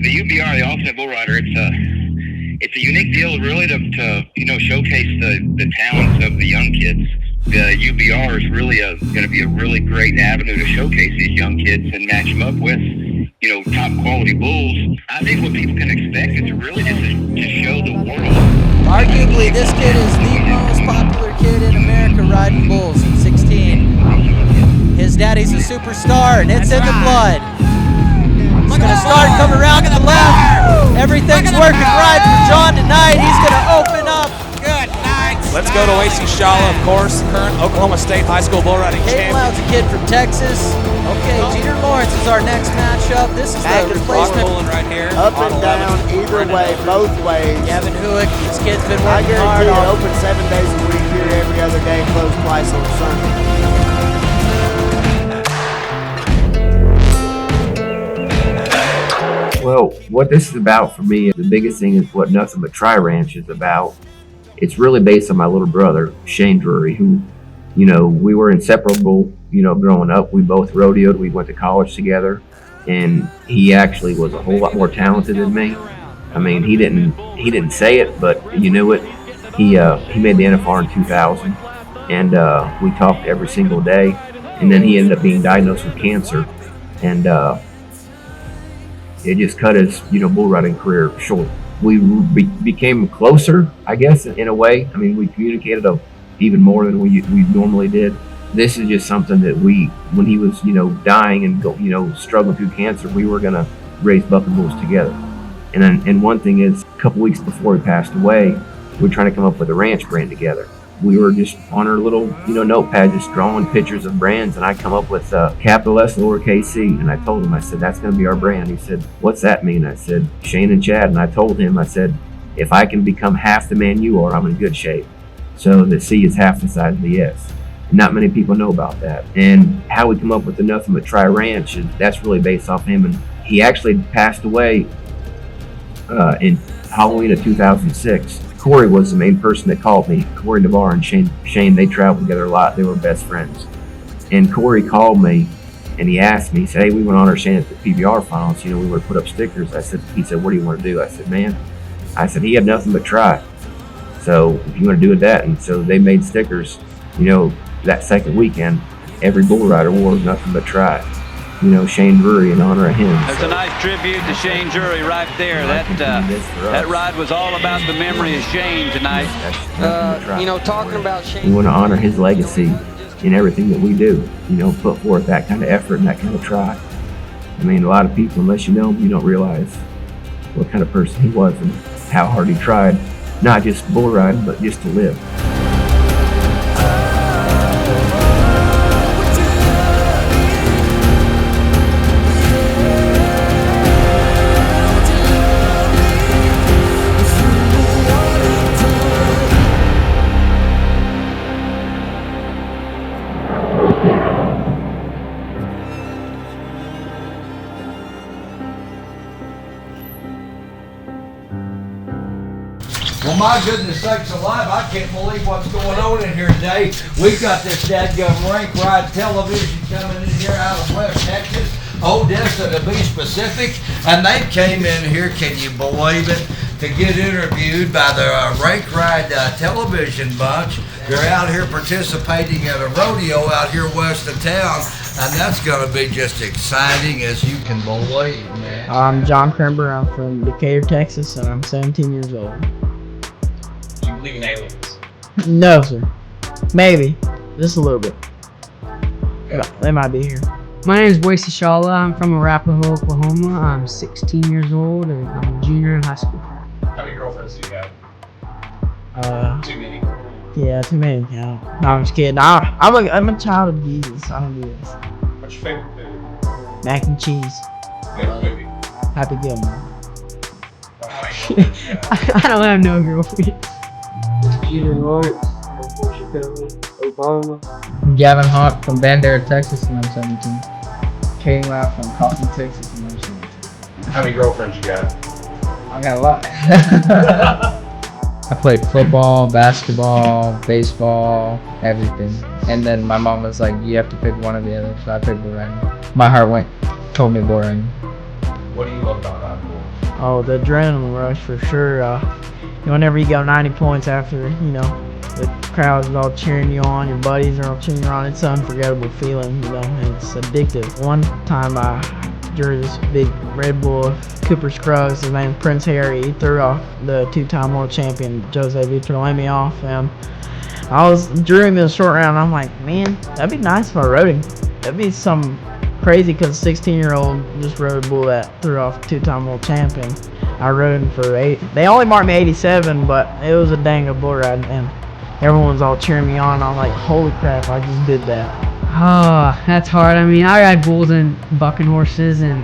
the UBR, the Ultimate Bull Rider, it's a unique deal, really, to showcase the talents of the young kids. The UBR is really going to be a really great avenue to showcase these young kids and match them up with, top quality bulls. I think what people can expect is really just to show the world. Arguably, this kid is the most popular kid in America riding bulls. He's 16. His daddy's a superstar, and it's in the blood. He's going to start, come around to the left. Everything's working right for John tonight. He's going to open up. Good night. Let's go to Wacey Schalla, of course, current Oklahoma State high school bull riding champion. Loud's a kid from Texas. Okay, Jeter Lawrence is our next matchup. This is the replacement. Right here. Up and down, either way, both ways. Gavin Hewick, this kid's been I working hard. guarantee you, open 7 days a week here, every other day, closed twice on Sunday. Well, what this is about for me, the biggest thing is what Nothing But Try Ranch is about. It's really based on my little brother, Shane Drury, who, we were inseparable, growing up. We both rodeoed, we went to college together, and he actually was a whole lot more talented than me. I mean, he didn't say it, but you knew it. He made the NFR in 2000, and we talked every single day, and then he ended up being diagnosed with cancer, and it just cut his, bull riding career short. We became closer, I guess, in a way. I mean, we communicated even more than we normally did. This is just something that when he was, dying and struggling through cancer, we were gonna raise bucking bulls together. And one thing is, a couple weeks before he passed away, we were trying to come up with a ranch brand together. We were just on our little, notepad, just drawing pictures of brands, and I come up with capital S, lowercase c, and I told him, I said, that's going to be our brand. He said, what's that mean? I said, Shane and Chad, and I told him, I said, if I can become half the man you are, I'm in good shape. So the C is half the size of the S. Not many people know about that. And how we come up with the Nothing But Try Ranch, that's really based off him, and he actually passed away in Halloween of 2006. Corey was the main person that called me. Corey Navarre and Shane, they traveled together a lot. They were best friends. And Corey called me and he asked me, he said, hey, we want to honor Shane at the PBR finals. We were to put up stickers. He said, what do you want to do? I said, man, he had nothing but try. So if you want to do that, and so they made stickers, that second weekend, every bull rider wore Nothing But Try. Shane Drury in honor of him. That's a nice tribute to Shane Drury right there. That ride was all about the memory of Shane tonight. Talking about Shane. We want to honor his legacy in everything that we do. Put forth that kind of effort and that kind of try. I mean, a lot of people, unless you know him, you don't realize what kind of person he was and how hard he tried, not just bull riding, but just to live. Well, my goodness sakes alive, I can't believe what's going on in here today. We've got this dadgum rank ride television coming in here out of West Texas, Odessa to be specific, and they came in here, can you believe it, to get interviewed by the rank ride television bunch. They're out here participating at a rodeo out here west of town, and that's going to be just exciting as you can believe, man. I'm John Crimber. I'm from Decatur, Texas, and I'm 17 years old. Do you believe in aliens? No, sir. Maybe. Just a little bit. They might be here. My name is Wacey Schalla. I'm from Arapahoe, Oklahoma. I'm 16 years old, and I'm a junior in high school. How many girlfriends do you have? Too many. Yeah, too many. Yeah. No, I'm just kidding. I'm a child of Jesus. I don't do this. What's your favorite food? Mac and cheese. Favorite movie? Happy Gilmore. I don't have no girlfriend. Jeter Lawrence from Chicago, Oklahoma. I'm Gavin Hawk from Bandera, Texas, and I'm 17. Kane Lapp from Compton, Texas, and I'm 17. How many girlfriends you got? I got a lot. I played football, basketball, baseball, everything. And then my mom was like, you have to pick one or the other, so I picked bull riding. My heart told me bull riding. What do you love about Oh, the adrenaline rush for sure. Whenever you go 90 points after, the crowd is all cheering you on, your buddies are all cheering you on. It's an unforgettable feeling, and it's addictive. One time I drew this big Red Bull Cooper Scruggs, his name is Prince Harry. He threw off the two-time world champion Jose Vitor off, and I drew him in the short round. I'm like, man, that'd be nice if I rode him. That'd be some crazy, because a 16-year-old just rode a bull that threw off a two-time world champion. I rode him for 8. They only marked me 87, but it was a dang good bull ride, and everyone's all cheering me on. I'm like, holy crap, I just did that. Oh, that's hard. I mean, I ride bulls and bucking horses, and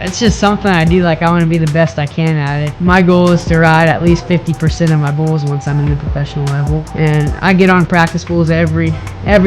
it's just something I do. Like, I want to be the best I can at it. My goal is to ride at least 50% of my bulls once I'm in the professional level. And I get on practice bulls every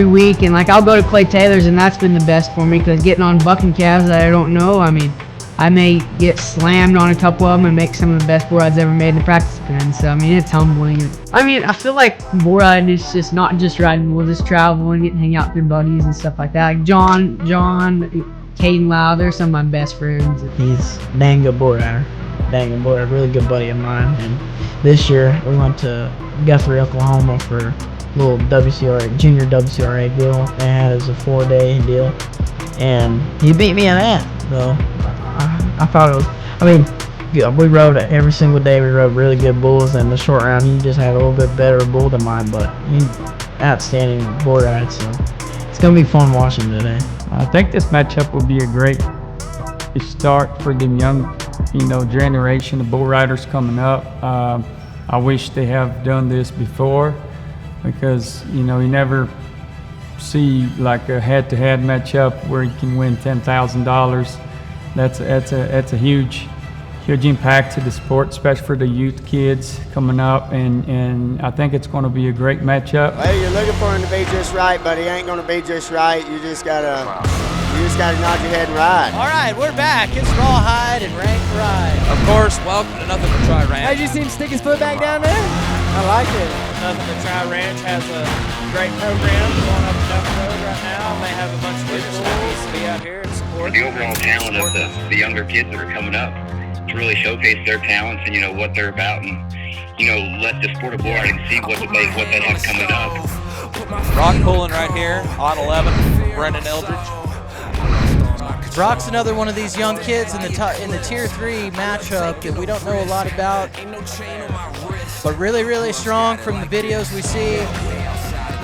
week, and like, I'll go to Clay Taylor's, and that's been the best for me, because getting on bucking calves that I don't know, I mean, I may get slammed on a couple of them and make some of the best bull rides ever made in the practice pen. So I mean, it's humbling. I mean, I feel like bull riding is just not just riding bulls, it's traveling, getting to hang out with your buddies and stuff like that. Like John, Caden Lau, they're some of my best friends. He's a dang good bull rider. A really good buddy of mine. And this year we went to Guthrie, Oklahoma for a little junior WCRA deal. They had it as a 4-day deal, and he beat me in that. So I thought it was, I mean, we rode every single day. We rode really good bulls, and the short round he just had a little bit better bull than mine, but he's outstanding bull ride. So it's gonna be fun watching today. I think this matchup will be a great start for the young, generation of bull riders coming up. I wish they have done this before, because you never see like a head-to-head matchup where you can win $10,000. That's a huge impact to the sport, especially for the youth kids coming up, and I think it's going to be a great matchup. Well, you're looking for him to be just right, but he ain't going to be just right. You just gotta nod your head and ride. All right, we're back. It's Rawhide and Rank Ride. Of course, welcome to Nothing But Try Ranch. Hey, did you see him stick his foot back down there? I like it. Nothing But Try Ranch has a great program going up and down the road right now. They have a bunch of kids that needs to be out here and support. The overall talent of the younger kids that are coming up, to really showcase their talents and what they're about, and let the sport of bull riding see what they have coming up. Brock pulling right here on 11, Brendan Eldridge. Brock's another one of these young kids in the Tier 3 matchup that we don't know a lot about, but really, really strong from the videos we see.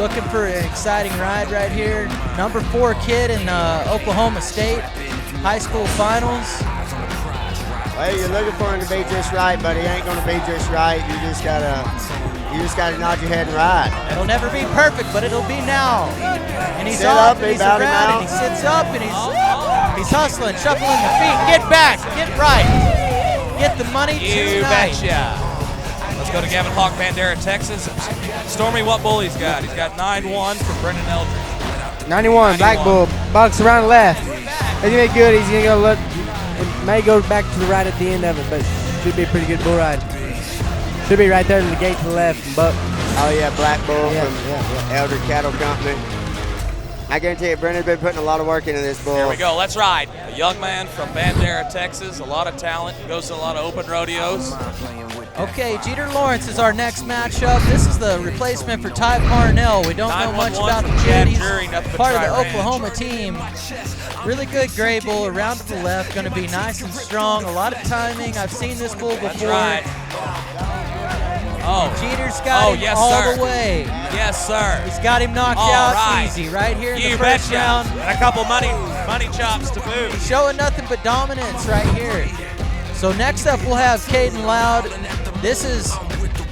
Looking for an exciting ride right here. Number 4 kid in Oklahoma State high school finals. Well, you're looking for him to be just right, but he ain't going to be just right. You just gotta nod your head and ride. It'll never be perfect, but it'll be now. And he's up, and he's around, and he sits up, and he's hustling, shuffling the feet. Get back, get right, get the money You tonight. betcha. Let's go to Gavin Hawk, Bandera, Texas. Stormy, what bull he's got? He's got 9-1 from Brendan Eldridge. 91, black bull, box around the left. He's gonna be good. He's gonna go look. It may go back to the right at the end of it, but should be a pretty good bull ride. Should be right there to the gate to the left and buck. Oh yeah, black bull from Elder Cattle Company. I guarantee you, Brendan's been putting a lot of work into this bull. Here we go, let's ride. A young man from Bandera, Texas, a lot of talent, goes to a lot of open rodeos. Okay, Jeter Lawrence is our next matchup. This is the replacement for Ty Parnell. We don't know much about the kid. He's part of the Oklahoma team. Really good gray bull, around to the left, going to be nice and strong. A lot of timing. I've seen this bull before. That's right. Oh, Jeter's got him yes, all sir. the way. Yes, sir. He's got him knocked All out right. easy right here in You the first betcha. round. And a couple money chops to boot. He's showing nothing but dominance right here. So next up we'll have Caden Loud. This is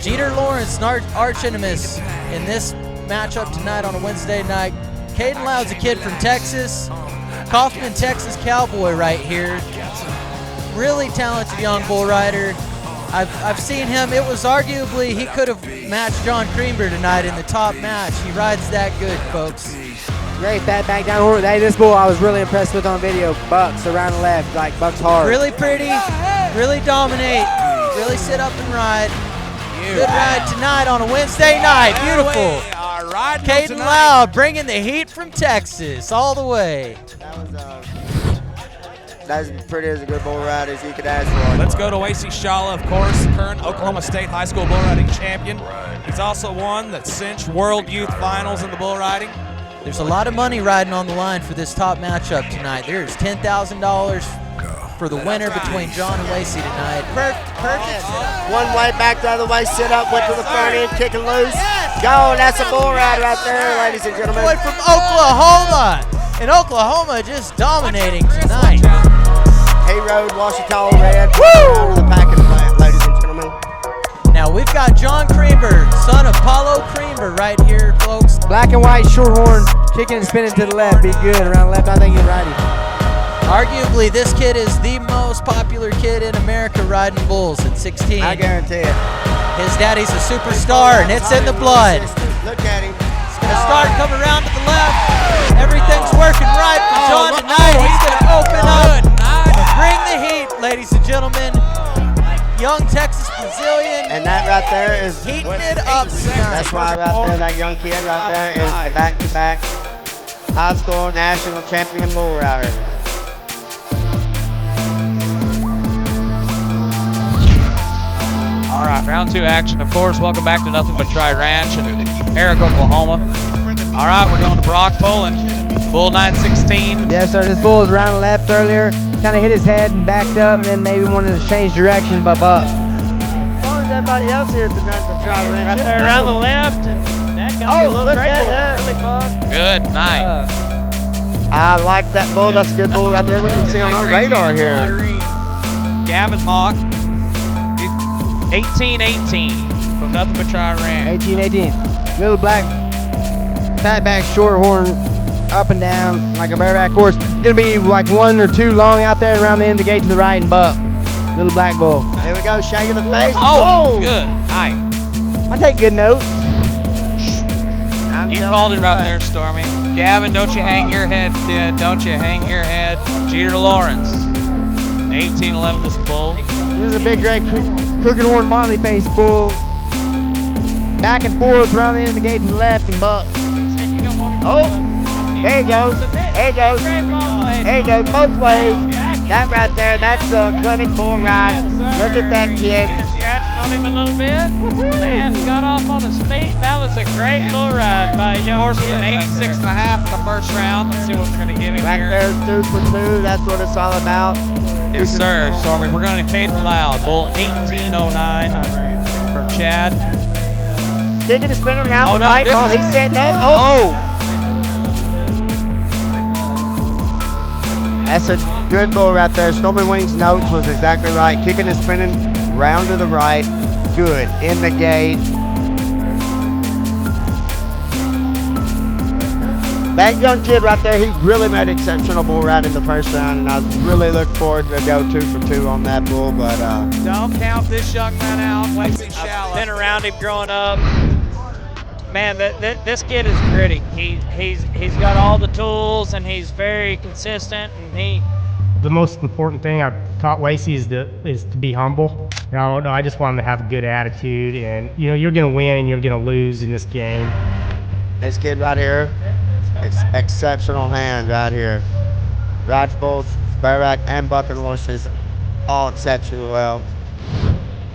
Jeter Lawrence, arch enemies in this matchup tonight on a Wednesday night. Caden Loud's a kid from Texas. Kaufman, Texas cowboy right here. Really talented young bull rider. I've seen him. It was arguably he could have matched John Crimber tonight in the top match. He rides that good, folks. Great fat back down horse. Hey, this bull I was really impressed with on video. Bucks around the left, like bucks hard. Really pretty, really dominate, really sit up and ride. Good ride tonight on a Wednesday night. Beautiful. Caden Loud bringing the heat from Texas all the way. That's pretty as a good bull ride as you could ask for. Let's go to Wacey Schalla, of course, current Oklahoma State high school bull riding champion. He's also one that cinched World Youth Finals in the bull riding. There's a lot of money riding on the line for this top matchup tonight. There's $10,000 for the winner between John and Wacey tonight. Perfect. One way back the other way, sit up, went to the front end, kicking loose. Go, that's a bull ride right there, ladies and gentlemen. Boy from Oklahoma. And Oklahoma just dominating tonight. He rode Washita Red. Out of the pack of the plant, ladies and gentlemen. Now we've got John Crimber, son of Paulo Crimber, right here, folks. Black and white, short horn, kicking and spinning to the left. Be good. Around left, I think he's righty. Arguably, this kid is the most popular kid in America riding bulls at 16. I guarantee it. His daddy's a superstar, and it's in the blood. Look at him. He's going to start coming around to the left. Everything's working right for John tonight. He's going to open up and bring the heat, ladies and gentlemen. Young Texas Brazilian. And that right there is heating it up tonight. That's why right there, that young kid right there is the back-to-back high school national champion bull rider. All right, round 2 action, of course. Welcome back to Nothing But Try Ranch in Herrick, Oklahoma. All right, we're going to Brock, Poland. Bull 916. Yes, sir. This bull was around left earlier. Kind of hit his head and backed up, and then maybe wanted to change direction, but buck. As long as everybody else here at the Nothing But Try Ranch. Right there around the left. And that got a little crazy. Good, nice. I like that bull. That's a good bull right there. We can see on our radar here. Gavin Hawk. 18-18 from Nothing But Try Ranch. 18-18. Little black, fat back, short horn, up and down like a bareback horse. Gonna be like 1 or 2 long out there around the end of the gate to the right and buck. Little black bull. There we go, shaking the face. Oh, good. Nice. I take good notes. You called it right there, Stormy. Gavin, don't you hang your head, don't you hang your head. Jeter Lawrence. 18-11 this bull. This is a big, great crooked horn, motley face bull. Back and forth around the end of the gate to the left and buck. Oh, there he goes. There he goes. There he goes, both ways. That right there, that's a clinic bull ride. Look at that kid. Scratched on him a little bit. Man, got off on his feet. That was a great bull ride by a young horse with an 86.5 in the first round. Let's see what we're going to give him Back here. there's 2 for 2. That's what it's all about. Yes, sir. Stormy, we're going to fade loud. Bull 1809 from Chad. Kicking the spinner now. Oh, no. Right. Oh, he said no. Oh. That's a good bull right there. Stormy Wings' notes was exactly right. Kicking and spinning round to the right. Good. In the gate. That young kid right there, he really made exceptional bull ride in the first round, and I really look forward to go 2 for 2 on that bull. But don't count this young man out. Wacey Schalla. I've been around him growing up. Man, this kid is gritty. He's got all the tools, and he's very consistent. And the most important thing I've taught Wacey is to be humble. I just want him to have a good attitude, and you're gonna win and you're gonna lose in this game. This kid right here, it's exceptional hand right here. Rides both bareback and bucking horses, all exceptionally well.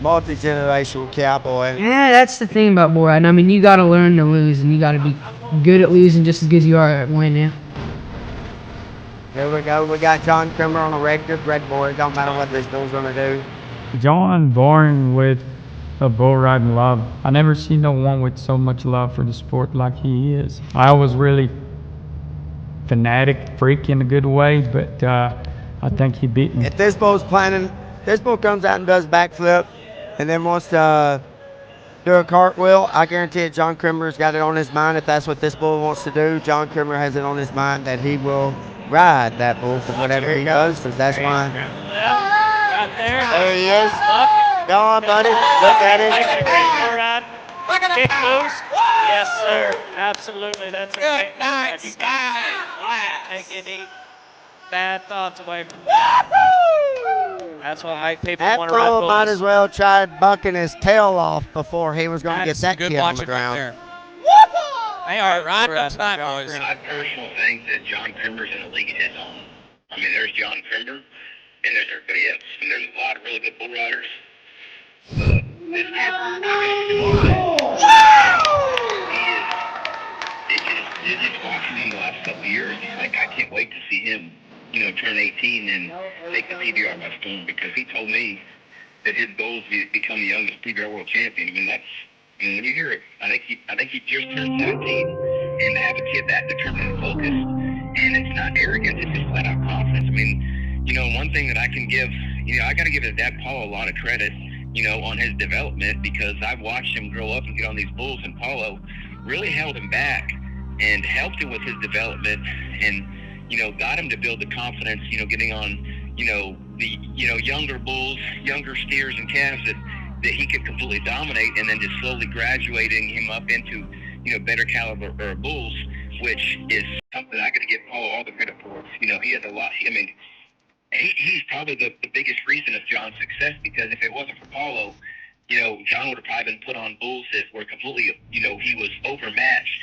Multi-generational cowboy. Yeah, that's the thing about bull riding. I mean, you got to learn to lose, and you got to be good at losing just as good as you are at winning. Here we go. We got John Crimber on a red boy. It don't matter what this bull's gonna do. John born with a bull riding love. I never seen no one with so much love for the sport like he is. I was really fanatic, freak in a good way, but I think he beat me. If this bull's planning, this bull comes out and does backflip, and then wants to do a cartwheel, I guarantee it, John Crimber's got it on his mind. If that's what this bull wants to do, John Crimber has it on his mind that he will ride that bull for whatever he does, because that's why. Right there. There he is. Go on, buddy. Look at it. Kick loose. Yes, sir. Absolutely. That's good. Nice. Take any bad thoughts away from That's why people That want to ride bull bulls. might as well try bucking his tail off before he was going to get that kid on the ground. They are right up time, boys. I personally think that John Crimber's in a league of his own. I mean, there's John Crimber, and there's everybody else. And there's a lot of really good bull riders. But this kid, just watching him the last couple of years, like, I can't wait to see him, turn 18 and take the PBR by storm, because he told me that his goal is to become the youngest PBR world champion. I mean, that's, when you hear it, I think he just turned 17, and to have a kid that determined and focused, and it's not arrogance, it's just flat out confidence. I mean, one thing that I can give, I got to give his dad Paul a lot of credit, on his development, because I've watched him grow up and get on these bulls, and Paulo really held him back and helped him with his development, and got him to build the confidence, getting on, the younger bulls, younger steers and calves that he could completely dominate, and then just slowly graduating him up into better caliber bulls, which is something I got to give Paul all the credit for. He has a lot. I mean, he's probably the biggest reason of John's success, because if it wasn't for Paulo, John would have probably been put on bulls that were completely, he was overmatched,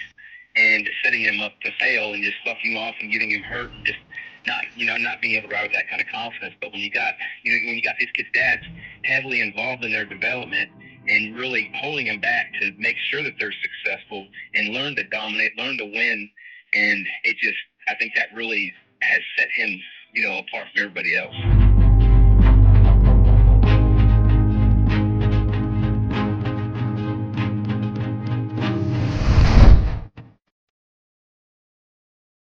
and setting him up to fail and just fucking him off and getting him hurt and just not being able to ride with that kind of confidence. But when you got these kids' dads heavily involved in their development and really holding them back to make sure that they're successful and learn to dominate, learn to win, and I think that really has set him, apart from everybody else.